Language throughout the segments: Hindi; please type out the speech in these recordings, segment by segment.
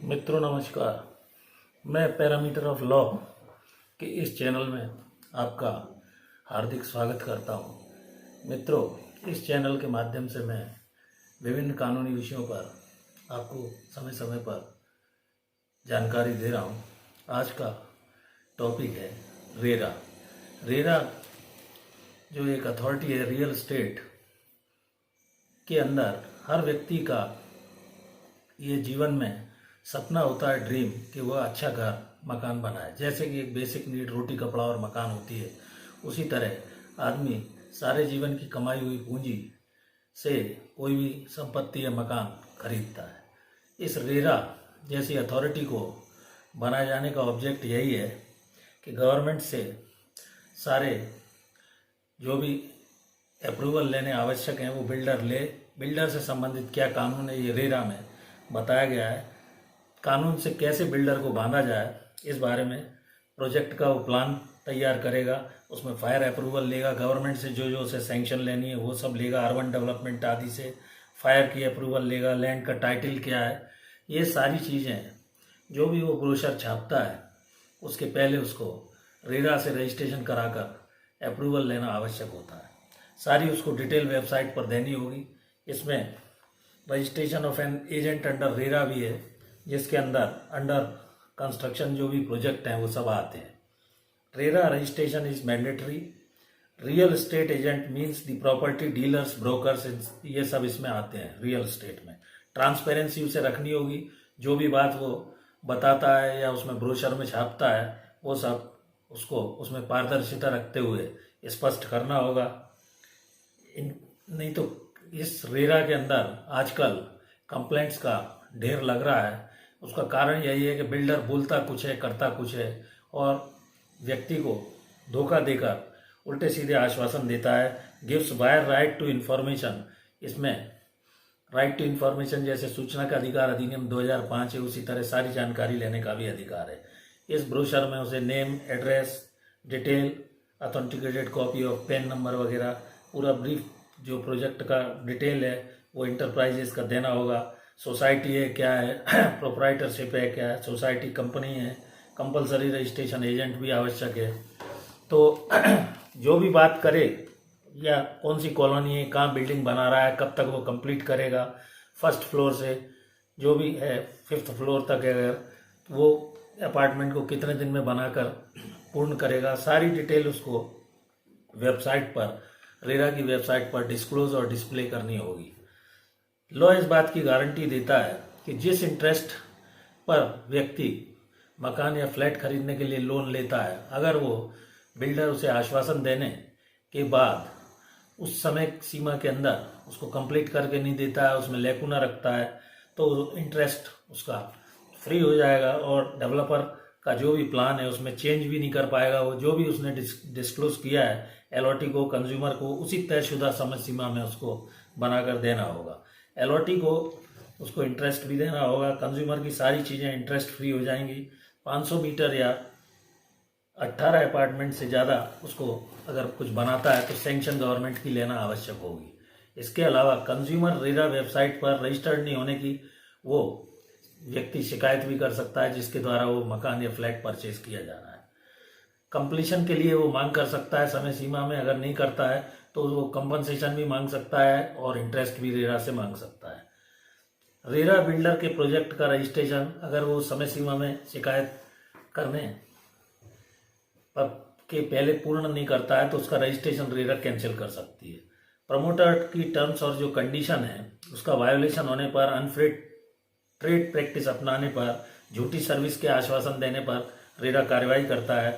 मित्रों नमस्कार। मैं पैरामीटर ऑफ लॉ के इस चैनल में आपका हार्दिक स्वागत करता हूं। मित्रों, इस चैनल के माध्यम से मैं विभिन्न कानूनी विषयों पर आपको समय समय पर जानकारी दे रहा हूं। आज का टॉपिक है रेरा। रेरा जो एक अथॉरिटी है रियल एस्टेट के अंदर, हर व्यक्ति का ये जीवन में सपना होता है, ड्रीम, कि वह अच्छा घर मकान बनाए। जैसे कि एक बेसिक नीड रोटी कपड़ा और मकान होती है, उसी तरह आदमी सारे जीवन की कमाई हुई पूंजी से कोई भी संपत्ति या मकान खरीदता है। इस रेरा जैसी अथॉरिटी को बनाए जाने का ऑब्जेक्ट यही है कि गवर्नमेंट से सारे जो भी अप्रूवल लेने आवश्यक हैं वो बिल्डर ले। बिल्डर से संबंधित क्या कानून है ये रेरा में बताया गया है। कानून से कैसे बिल्डर को बांधा जाए इस बारे में प्रोजेक्ट का वो प्लान तैयार करेगा, उसमें फायर अप्रूवल लेगा, गवर्नमेंट से जो जो उसे सैंक्शन लेनी है वो सब लेगा, अर्बन डेवलपमेंट आदि से फायर की अप्रूवल लेगा, लैंड का टाइटल क्या है, ये सारी चीज़ें जो भी वो ब्रोशर छापता है उसके पहले उसको रेरा से रजिस्ट्रेशन कराकर अप्रूवल लेना आवश्यक होता है। सारी उसको डिटेल वेबसाइट पर देनी होगी। इसमें registration of an agent under RERA भी है, जिसके अंडर कंस्ट्रक्शन जो भी प्रोजेक्ट हैं वो सब आते हैं। RERA registration is mandatory. Real estate agent means the property dealers, brokers, ये सब इसमें आते हैं। रियल एस्टेट में ट्रांसपेरेंसी उसे रखनी होगी। जो भी बात वो बताता है या उसमें ब्रोशर में छापता है वो सब उसको उसमें पारदर्शिता रखते हुए स्पष्ट करना होगा। नहीं तो इस रेरा के अंदर आजकल कंप्लेंट्स का ढेर लग रहा है। उसका कारण यही है कि बिल्डर बोलता कुछ है करता कुछ है और व्यक्ति को धोखा देकर उल्टे सीधे आश्वासन देता है। Gives buyer right to information. इसमें राइट टू इन्फॉर्मेशन जैसे सूचना का अधिकार अधिनियम 2005 है, उसी तरह सारी जानकारी लेने का भी अधिकार है। इस ब्रोशर में उसे name, address, detail, authenticated copy of PAN number वगैरह पूरा ब्रीफ जो प्रोजेक्ट का डिटेल है वो इंटरप्राइजेस का देना होगा। सोसाइटी है क्या है, प्रोप्राइटरशिप है क्या है, सोसाइटी कंपनी है, कंपलसरी रजिस्ट्रेशन एजेंट भी आवश्यक है। तो जो भी बात करे या कौन सी कॉलोनी है, कहाँ बिल्डिंग बना रहा है, कब तक वो कंप्लीट करेगा, फर्स्ट फ्लोर से जो भी है 5th फ्लोर तक अगर वो अपार्टमेंट को कितने दिन में बनाकर पूर्ण करेगा, सारी डिटेल उसको वेबसाइट पर, रेरा की वेबसाइट पर डिस्क्लोज और डिस्प्ले करनी होगी। लॉ इस बात की गारंटी देता है कि जिस इंटरेस्ट पर व्यक्ति मकान या फ्लैट खरीदने के लिए लोन लेता है, अगर वो बिल्डर उसे आश्वासन देने के बाद उस समय सीमा के अंदर उसको कंप्लीट करके नहीं देता है, उसमें लैकुना रखता है, तो इंटरेस्ट उसका फ्री हो जाएगा और डेवलपर का जो भी प्लान है उसमें चेंज भी नहीं कर पाएगा। वो जो भी उसने डिस्क्लोज किया है एलओटी को, कंज्यूमर को, उसी तयशुदा समय सीमा में उसको बनाकर देना होगा। एलओटी को उसको इंटरेस्ट भी देना होगा। कंज्यूमर की सारी चीज़ें इंटरेस्ट फ्री हो जाएंगी। 500 मीटर या 18 अपार्टमेंट से ज़्यादा उसको अगर कुछ बनाता है तो सैंक्शन गवर्नमेंट की लेना आवश्यक होगी। इसके अलावा कंज्यूमर रेरा वेबसाइट पर रजिस्टर्ड नहीं होने की वो व्यक्ति शिकायत भी कर सकता है, जिसके द्वारा वो मकान या फ्लैट परचेज किया जा रहा है। कंप्लीशन के लिए वो मांग कर सकता है समय सीमा में। अगर नहीं करता है तो वो कंपनसेशन भी मांग सकता है और इंटरेस्ट भी रेरा से मांग सकता है। रेरा बिल्डर के प्रोजेक्ट का रजिस्ट्रेशन अगर वो समय सीमा में शिकायत करने पर के पहले पूर्ण नहीं करता है तो उसका रजिस्ट्रेशन रेरा कैंसिल कर सकती है। प्रमोटर की टर्म्स और जो कंडीशन है उसका वायोलेशन होने पर, अनफेयर ट्रेड प्रैक्टिस अपनाने पर, झूठी सर्विस के आश्वासन देने पर रेरा कार्रवाई करता है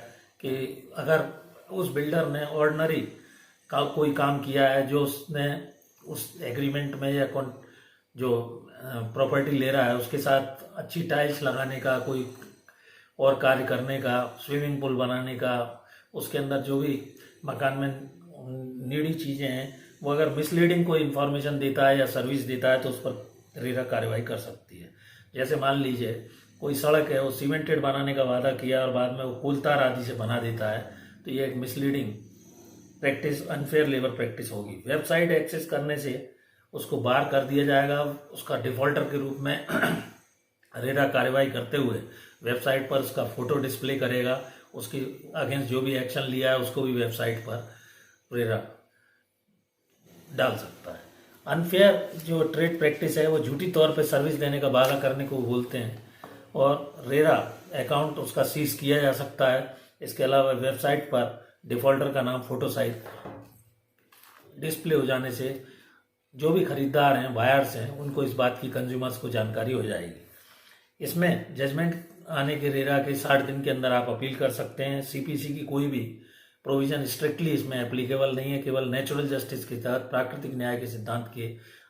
कि अगर उस बिल्डर ने ऑर्डिनरी का कोई काम किया है जो उसने उस एग्रीमेंट में या जो प्रॉपर्टी ले रहा है उसके साथ अच्छी टाइल्स लगाने का, कोई और कार्य करने का, स्विमिंग पूल बनाने का, उसके अंदर जो भी मकान में नीडी चीज़ें हैं वो अगर मिसलीडिंग कोई इन्फॉर्मेशन देता है या सर्विस देता है तो उस पर रेरा कार्रवाई कर सकती है। जैसे मान लीजिए कोई सड़क है, वो सीमेंटेड बनाने का वादा किया और बाद में वो पुल तार आदि से बना देता है, तो ये एक misleading practice, unfair labour practice होगी। वेबसाइट एक्सेस करने से उसको बार कर दिया जाएगा, उसका डिफॉल्टर के रूप में रेरा कार्रवाई करते हुए वेबसाइट पर उसका फोटो डिस्प्ले करेगा, उसके अगेंस्ट जो भी एक्शन लिया है उसको भी वेबसाइट पर रेरा डाल सकता है। अनफेयर जो ट्रेड प्रैक्टिस है वो झूठी तौर पे सर्विस देने का वादा करने को बोलते हैं और रेरा अकाउंट उसका सीज किया जा सकता है। इसके अलावा वेबसाइट पर डिफॉल्टर का नाम फोटो साइज डिस्प्ले हो जाने से जो भी खरीदार हैं, बायर्स हैं, उनको इस बात की कंज्यूमर्स को जानकारी हो जाएगी। इसमें जजमेंट आने के रेरा के 60 दिन के अंदर आप अपील कर सकते हैं। सीपीसी की कोई भी प्रोविजन स्ट्रिक्टली इसमें एप्लीकेबल नहीं है, केवल नेचुरल जस्टिस के तहत प्राकृतिक न्याय के सिद्धांत के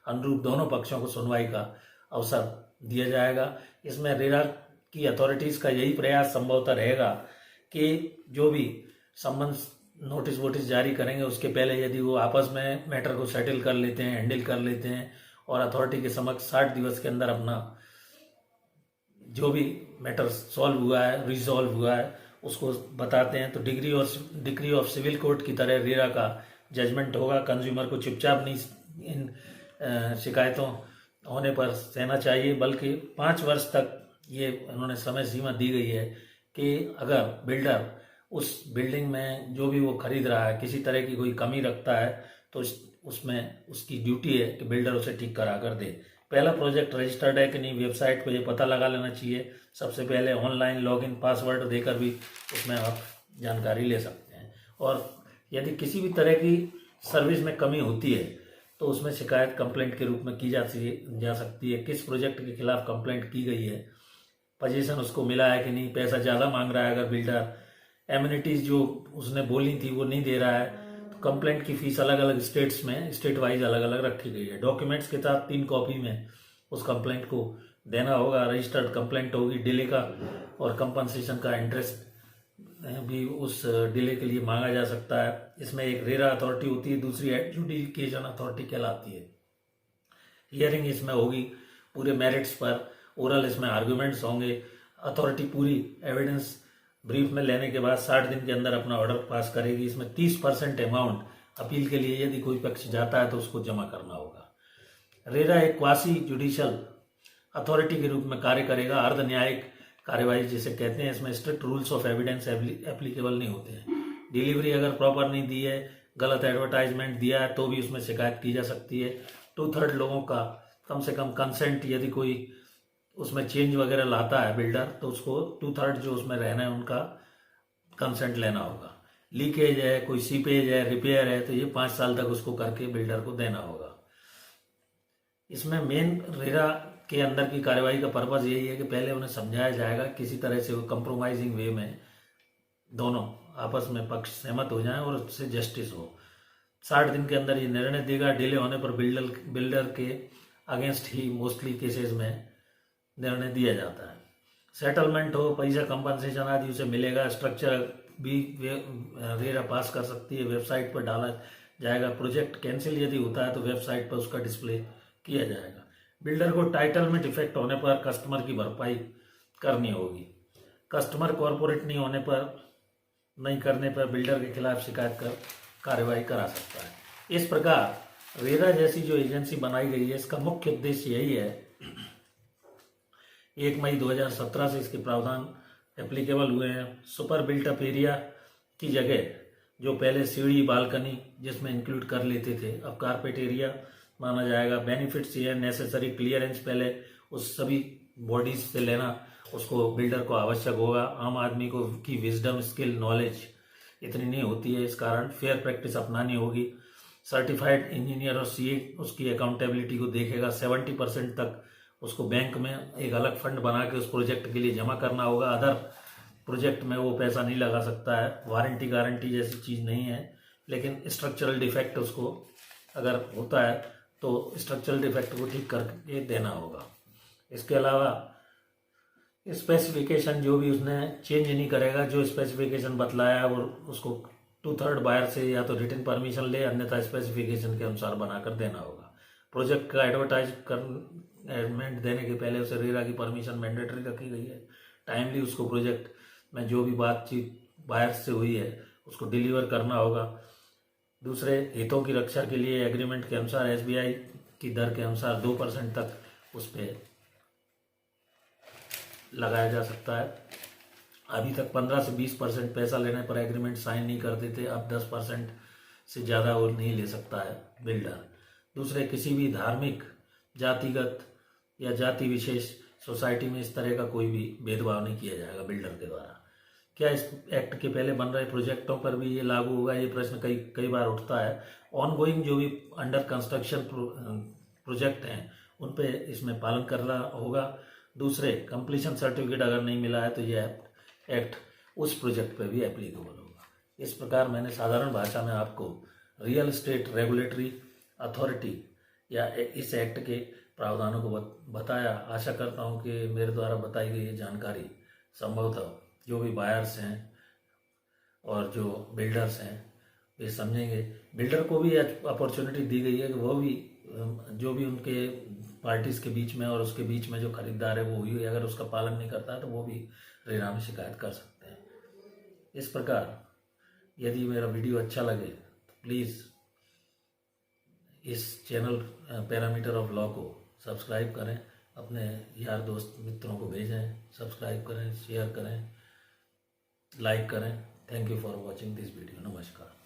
अनुरूप दोनों पक्षों को सुनवाई का अवसर दिया जाएगा। इसमें रेरा की अथॉरिटीज का यही प्रयास संभवतः रहेगा कि जो भी संबंध नोटिस वोटिस जारी करेंगे उसके पहले यदि वो आपस में मैटर को सेटल कर लेते हैं, हैंडल कर लेते हैं और अथॉरिटी के समक्ष 60 दिवस के अंदर अपना जो भी मैटर सॉल्व हुआ है, रिजॉल्व हुआ है, उसको बताते हैं तो डिग्री ऑफ सिविल कोर्ट की तरह रेरा का जजमेंट होगा। कंज्यूमर को चुपचाप नहीं इन शिकायतों होने पर सहना चाहिए, बल्कि 5 वर्ष तक ये उन्होंने समय सीमा दी गई है कि अगर बिल्डर उस बिल्डिंग में जो भी वो खरीद रहा है किसी तरह की कोई कमी रखता है तो उसमें उसकी ड्यूटी है कि बिल्डर उसे ठीक करा कर दे। पहला प्रोजेक्ट रजिस्टर्ड है कि नहीं, वेबसाइट पर ये पता लगा लेना चाहिए। सबसे पहले ऑनलाइन लॉगिन पासवर्ड देकर भी उसमें आप जानकारी ले सकते हैं। और यदि किसी भी तरह की सर्विस में कमी होती है तो उसमें शिकायत कंप्लेंट के रूप में की जा सकती है। किस प्रोजेक्ट के खिलाफ कंप्लेंट की गई है, पोजीशन उसको मिला है कि नहीं, पैसा ज़्यादा मांग रहा है अगर बिल्डर, एम्यूनिटीज़ जो उसने बोली थी वो नहीं दे रहा है, तो कंप्लेंट की फीस अलग अलग स्टेट्स में स्टेट वाइज अलग अलग रखी गई है। डॉक्यूमेंट्स के साथ 3 कॉपी में उस कंप्लेंट को देना होगा। रजिस्टर्ड कंप्लेंट होगी, डिले का और कंपनसेशन का इंटरेस्ट भी उस डिले के लिए मांगा जा सकता है। इसमें एक रेरा अथॉरिटी होती है, दूसरी एडजुडिकेशन अथॉरिटी कहलाती है। हियरिंग इसमें होगी पूरे मेरिट्स पर, ओरल इसमें आर्ग्यूमेंट्स होंगे। अथॉरिटी पूरी एविडेंस ब्रीफ में लेने के बाद 60 दिन के अंदर अपना ऑर्डर पास करेगी। इसमें 30% अमाउंट अपील के लिए यदि कोई पक्ष जाता है तो उसको जमा करना होगा। रेरा एक क्वासी जुडिशियल अथॉरिटी के रूप में कार्य करेगा। अर्ध न्यायिक कार्यवाही जिसे कहते हैं, इसमें strict rules of evidence applicable नहीं होते हैं। डिलीवरी अगर प्रॉपर नहीं दी है, गलत एडवर्टाइजमेंट दिया है तो भी उसमें शिकायत की जा सकती है। 2/3 लोगों का कम से कम कंसेंट, यदि कोई उसमें चेंज वगैरह लाता है बिल्डर तो उसको 2/3 जो उसमें रहना है उनका कंसेंट लेना होगा। लीकेज है, कोई सीपेज है, रिपेयर है तो ये 5 साल तक उसको करके बिल्डर को देना होगा। इसमें मेन रेरा के अंदर की कार्रवाई का पर्पज यही है कि पहले उन्हें समझाया जाएगा, किसी तरह से वो कंप्रोमाइजिंग वे में दोनों आपस में पक्ष सहमत हो जाएं और उससे जस्टिस हो। 60 दिन के अंदर ये निर्णय देगा। डिले होने पर बिल्डर के अगेंस्ट ही मोस्टली केसेस में निर्णय दिया जाता है। सेटलमेंट हो, पैसा कंपनसेशन आदि उसे मिलेगा। स्ट्रक्चर भी रेरा पास कर सकती है, वेबसाइट पर डाला जाएगा। प्रोजेक्ट कैंसिल यदि होता है तो वेबसाइट पर उसका डिस्प्ले किया जाएगा। बिल्डर को टाइटल में डिफेक्ट होने पर कस्टमर की भरपाई करनी होगी। कस्टमर कॉर्पोरेट नहीं करने पर बिल्डर के खिलाफ शिकायत कर कार्रवाई करा सकता है। इस प्रकार रेरा जैसी जो एजेंसी बनाई गई है इसका मुख्य उद्देश्य यही है। 1 मई 2017 से इसके प्रावधान एप्लीकेबल हुए हैं। सुपर बिल्ट अप एरिया की जगह जो पहले सीढ़ी बालकनी जिसमें इंक्लूड कर लेते थे, अब कारपेट एरिया माना जाएगा। बेनिफिट्स ये नेसेसरी क्लियरेंस पहले उस सभी बॉडीज से लेना उसको बिल्डर को आवश्यक होगा। आम आदमी को की विजडम, स्किल, नॉलेज इतनी नहीं होती है, इस कारण फेयर प्रैक्टिस अपनानी होगी। सर्टिफाइड इंजीनियर और सीए उसकी अकाउंटेबिलिटी को देखेगा। 70% तक उसको बैंक में एक अलग फंड बना के उस प्रोजेक्ट के लिए जमा करना होगा। अदर प्रोजेक्ट में वो पैसा नहीं लगा सकता है। वारंटी गारंटी जैसी चीज़ नहीं है, लेकिन स्ट्रक्चरल डिफेक्ट उसको अगर होता है तो स्ट्रक्चरल डिफेक्ट को ठीक करके देना होगा। इसके अलावा स्पेसिफिकेशन जो भी उसने चेंज नहीं करेगा, जो स्पेसिफिकेशन बतलाया है वो उसको 2/3 बायर से या तो रिटन परमिशन ले, अन्यथा स्पेसिफिकेशन के अनुसार बनाकर देना होगा। प्रोजेक्ट का एडवर्टाइजमेंट देने के पहले उसे रेरा की परमिशन मैंडेटरी रखी गई है। टाइमली उसको प्रोजेक्ट में जो भी बातचीत बायर से हुई है उसको डिलीवर करना होगा। दूसरे हितों की रक्षा के लिए एग्रीमेंट के अनुसार SBI की दर के अनुसार 2% तक उस पर लगाया जा सकता है। अभी तक 15 से 20% पैसा लेने पर एग्रीमेंट साइन नहीं करते थे, अब 10% से ज़्यादा वो नहीं ले सकता है बिल्डर। दूसरे, किसी भी धार्मिक, जातिगत या जाति विशेष सोसाइटी में इस तरह का कोई भी भेदभाव नहीं किया जाएगा बिल्डर के द्वारा। क्या इस एक्ट के पहले बन रहे प्रोजेक्टों पर भी ये लागू होगा, ये प्रश्न कई बार उठता है। ऑनगोइंग जो भी अंडर कंस्ट्रक्शन प्रोजेक्ट हैं उन पे इसमें पालन करना होगा। दूसरे, कंप्लीशन सर्टिफिकेट अगर नहीं मिला है तो ये एक्ट उस प्रोजेक्ट पे भी एप्लीकेबल होगा। इस प्रकार मैंने साधारण भाषा में आपको रियल एस्टेट रेगुलेटरी अथॉरिटी या इस एक्ट के प्रावधानों को बताया। आशा करता हूँ कि मेरे द्वारा बताई गई ये जानकारी संभवतः जो भी बायर्स हैं और जो बिल्डर्स हैं ये समझेंगे। बिल्डर को भी अपॉर्चुनिटी दी गई है कि वो भी जो भी उनके पार्टीज के बीच में और उसके बीच में जो खरीदार है वो ही अगर उसका पालन नहीं करता है तो वो भी रेरा में शिकायत कर सकते हैं। इस प्रकार यदि मेरा वीडियो अच्छा लगे तो प्लीज़ इस चैनल पैरामीटर ऑफ लॉ को सब्सक्राइब करें, अपने यार दोस्त मित्रों को भेजें, सब्सक्राइब करें, शेयर करें, लाइक करें। Thank you for watching this video. नमस्कार।